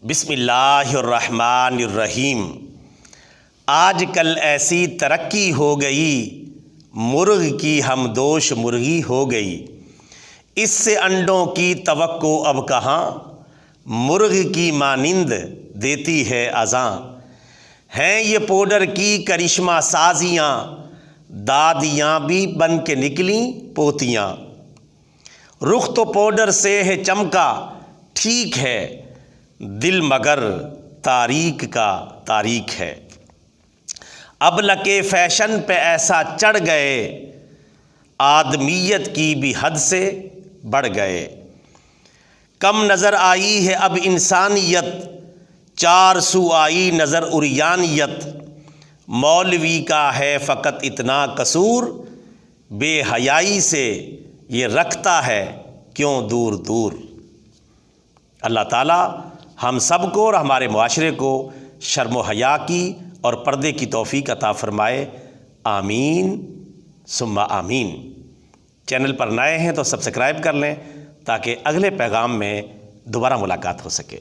بسم اللہ الرحمن الرحیم۔ آج کل ایسی ترقی ہو گئی، مرغ کی ہمدوش مرغی ہو گئی، اس سے انڈوں کی توقع اب کہاں، مرغ کی مانند دیتی ہے اذاں، ہیں یہ پاؤڈر کی کرشمہ سازیاں، دادیاں بھی بن کے نکلیں پوتیاں، رخ تو پاؤڈر سے ہے چمکا، ٹھیک ہے دل مگر تاریک کا تاریک ہے، اب لکے فیشن پہ ایسا چڑھ گئے، آدمیت کی بھی حد سے بڑھ گئے، کم نظر آئی ہے اب انسانیت، چار سو آئی نظر عریانیت، مولوی کا ہے فقط اتنا قصور، بے حیائی سے یہ رکھتا ہے کیوں دور دور۔ اللہ تعالیٰ ہم سب کو اور ہمارے معاشرے کو شرم و حیا کی اور پردے کی توفیق عطا فرمائے، آمین ثم آمین۔ چینل پر نئے ہیں تو سبسکرائب کر لیں تاکہ اگلے پیغام میں دوبارہ ملاقات ہو سکے۔